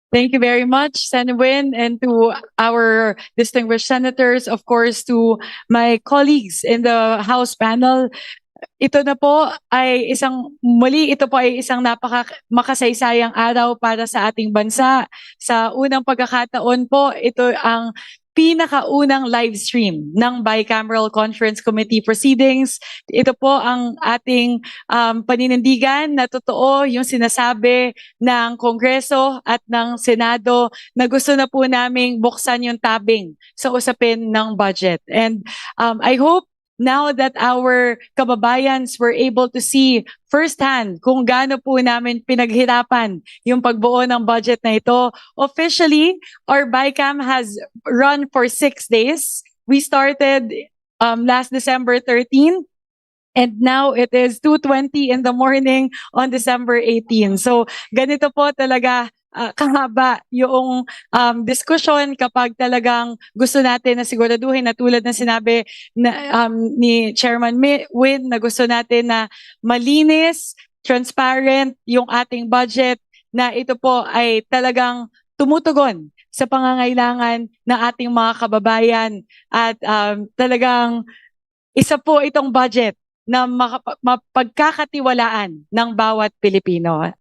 Thank you very much, Sen. Win, and to our distinguished senators, of course, to my colleagues in the House panel. Ito na po ay ito po ay isang makasaysayang araw para sa ating bansa. Sa unang pagkakataon po, ito ang pinakaunang live stream ng Bicameral Conference Committee proceedings. Ito po ang ating paninindigan na totoo yung sinasabi ng Kongreso at ng Senado na gusto na po naming buksan yung tabing sa usapin ng budget. And I hope now that our kababayans were able to see firsthand kung gaano po namin pinaghirapan yung pagbuo ng budget na ito. Officially, our BICAM has run for 6 days. We started last December 13. And now it is 2:20 in the morning on December 18. So ganito po talaga kahaba yung diskusyon kapag talagang gusto natin na siguraduhin na tulad ng sinabi ni Chairman Win na gusto natin na malinis, transparent yung ating budget, na ito po ay talagang tumutugon sa pangangailangan ng ating mga kababayan at talagang isa po itong budget na mapagkakatiwalaan ng bawat Pilipino.